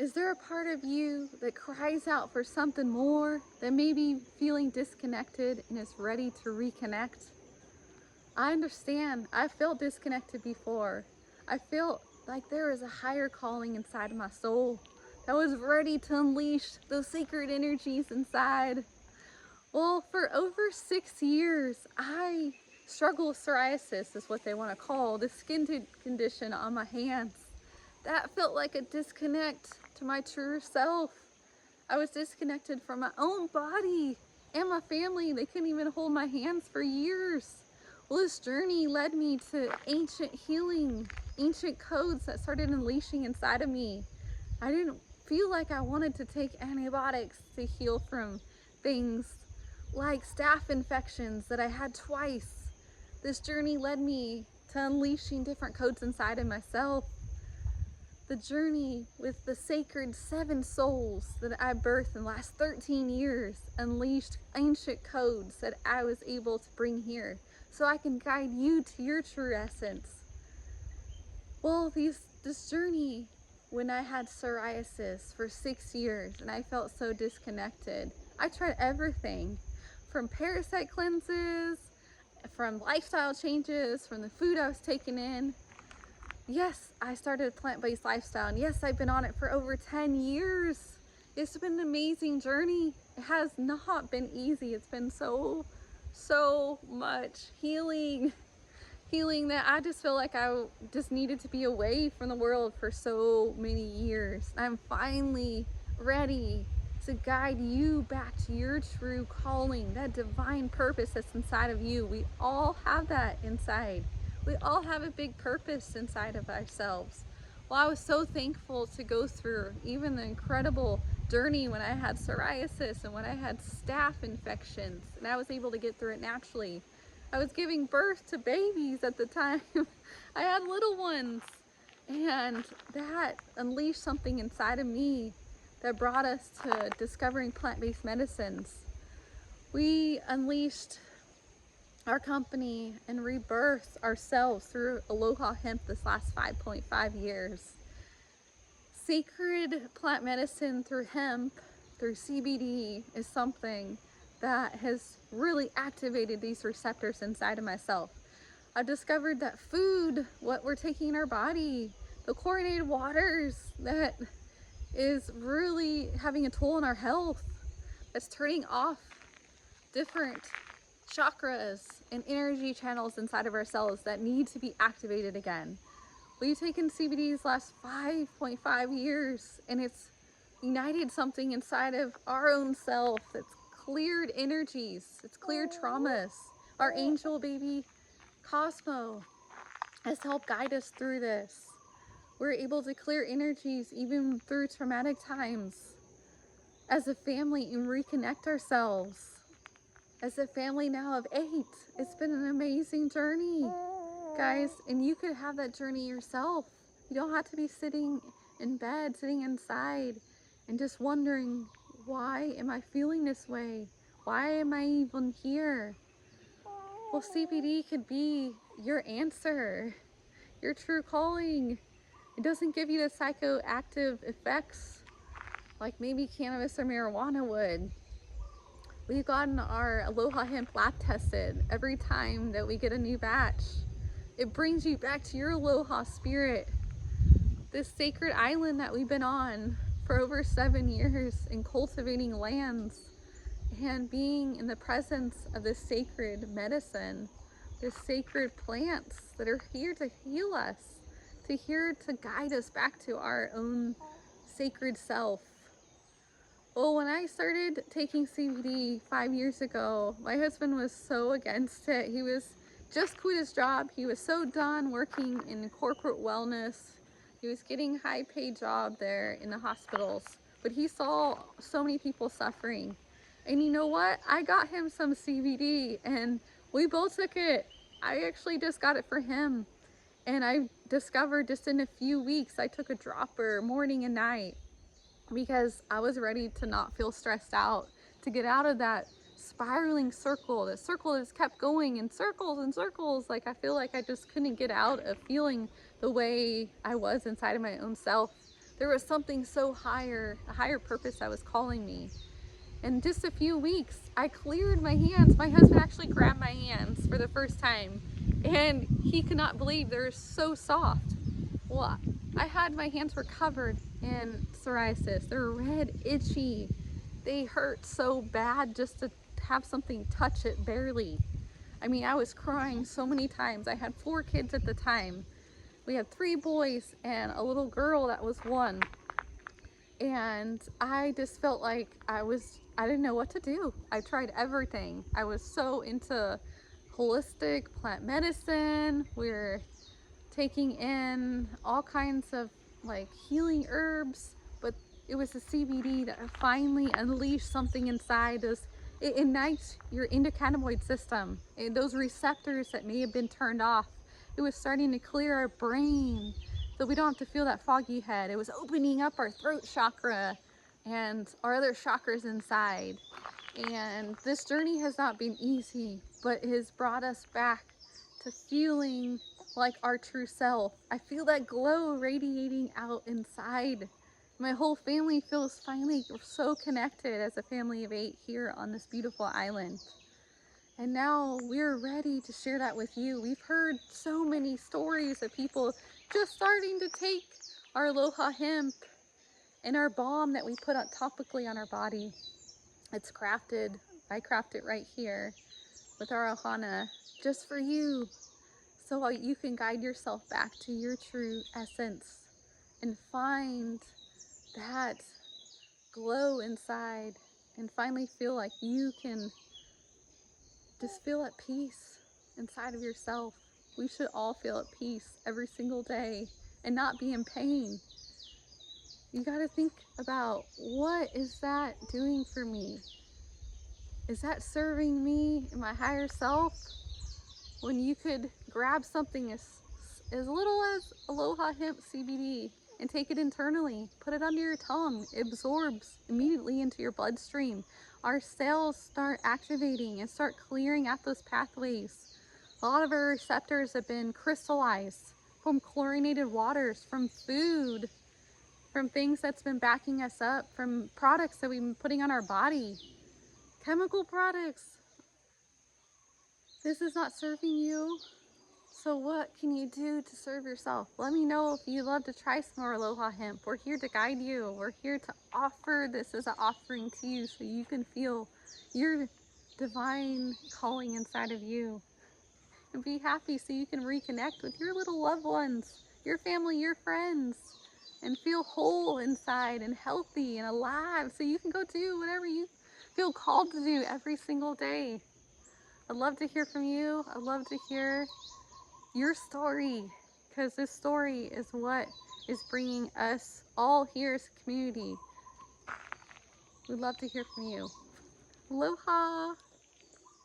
Is there a part of you that cries out for something more, that may be feeling disconnected and is ready to reconnect? I understand. I felt disconnected before. I felt like there was a higher calling inside of my soul that was ready to unleash those sacred energies inside. Well, for over 6 years, I struggle with psoriasis, is what they want to call the skin condition on my hands. That felt like a disconnect to my true self. I was disconnected from my own body and my family. They couldn't even hold my hands for years. Well, this journey led me to ancient healing, ancient codes that started unleashing inside of me. I didn't feel like I wanted to take antibiotics to heal from things like staph infections that I had twice. This journey led me to unleashing different codes inside of myself. The journey with the sacred 7 souls that I birthed in the last 13 years unleashed ancient codes that I was able to bring here so I can guide you to your true essence. Well, this journey, when I had psoriasis for 6 years and I felt so disconnected, I tried everything from parasite cleanses, from lifestyle changes, from the food I was taking in. Yes, I started a plant-based lifestyle, and yes, I've been on it for over 10 years. It's been an amazing journey. It has not been easy. It's been so much healing that I just feel like I just needed to be away from the world for so many years. I'm finally ready to guide you back to your true calling, that divine purpose that's inside of you. We all have that inside. We all have a big purpose inside of ourselves. Well, I was so thankful to go through even the incredible journey when I had psoriasis and when I had staph infections, and I was able to get through it naturally. I was giving birth to babies at the time. I had little ones, and that unleashed something inside of me that brought us to discovering plant-based medicines. We unleashed our company and rebirthed ourselves through Aloha Hemp this last 5.5 years. Sacred plant medicine through hemp, through CBD, is something that has really activated these receptors inside of myself. I've discovered that food, what we're taking in our body, the chlorinated waters, that is really having a toll on our health. That's turning off different chakras and energy channels inside of ourselves that need to be activated again. We've taken CBD's last 5.5 years, and it's ignited something inside of our own self that's cleared energies, it's cleared traumas. Our angel baby Cosmo has helped guide us through this. We're able to clear energies even through traumatic times as a family and reconnect ourselves. As a family now of 8, it's been an amazing journey, guys, and you could have that journey yourself. You don't have to be sitting in bed, sitting inside, and just wondering, why am I feeling this way? Why am I even here? Well, CBD could be your answer, your true calling. It doesn't give you the psychoactive effects like maybe cannabis or marijuana would. We've gotten our Aloha Hemp lab tested every time that we get a new batch. It brings you back to your Aloha spirit, this sacred island that we've been on for over 7 years in cultivating lands and being in the presence of this sacred medicine, this sacred plants that are here to heal us, here to guide us back to our own sacred self. Well, when I started taking CBD 5 years ago, my husband was so against it. He was just quit his job. He was so done working in corporate wellness. He was getting a high-paid job there in the hospitals, but he saw so many people suffering. And you know what? I got him some CBD, and we both took it. I actually just got it for him. And I discovered just in a few weeks, I took a dropper morning and night, because I was ready to not feel stressed out, to get out of that spiraling circle, that circle that just kept going in circles and circles. Like, I feel like I just couldn't get out of feeling the way I was inside of my own self, There was something so higher, a higher purpose that was calling me. In just a few weeks, I cleared my hands. My husband actually grabbed my hands for the first time, and he could not believe they're so soft. Well, I had, my hands were covered in psoriasis. They're red, itchy. They hurt so bad just to have something touch it barely. I mean, I was crying so many times. I had 4 kids at the time. We had 3 boys and a little girl that was 1. And I just felt like I didn't know what to do. I tried everything. I was so into holistic plant medicine. We're taking in all kinds of like healing herbs, but it was the CBD that finally unleashed something inside us. It ignites your endocannabinoid system, and those receptors that may have been turned off. It was starting to clear our brain so we don't have to feel that foggy head. It was opening up our throat chakra and our other chakras inside. And this journey has not been easy, but it has brought us back to feeling like our true self. I feel that glow radiating out inside. My whole family feels finally so connected as a family of 8 here on this beautiful island. And now we're ready to share that with you. We've heard so many stories of people just starting to take our Aloha Hemp and our balm that we put on topically on our body. It's crafted, I craft it right here with our ohana just for you, so you can guide yourself back to your true essence and find that glow inside and finally feel like you can just feel at peace inside of yourself. We should all feel at peace every single day and not be in pain. You got to think about, what is that doing for me? Is that serving me and my higher self? When you could grab something as little as Aloha Hemp CBD and take it internally, put it under your tongue, it absorbs immediately into your bloodstream. Our cells start activating and start clearing out those pathways. A lot of our receptors have been crystallized from chlorinated waters, from food, from things that's been backing us up, from products that we've been putting on our body, chemical products. This is not serving you. So what can you do to serve yourself? Let me know if you'd love to try some more Aloha Hemp. We're here to guide you. We're here to offer this as an offering to you so you can feel your divine calling inside of you. And be happy so you can reconnect with your little loved ones, your family, your friends, and feel whole inside and healthy and alive so you can go do whatever you feel called to do every single day. I'd love to hear from you. I'd love to hear your story, because this story is what is bringing us all here as a community. We'd love to hear from you. Aloha!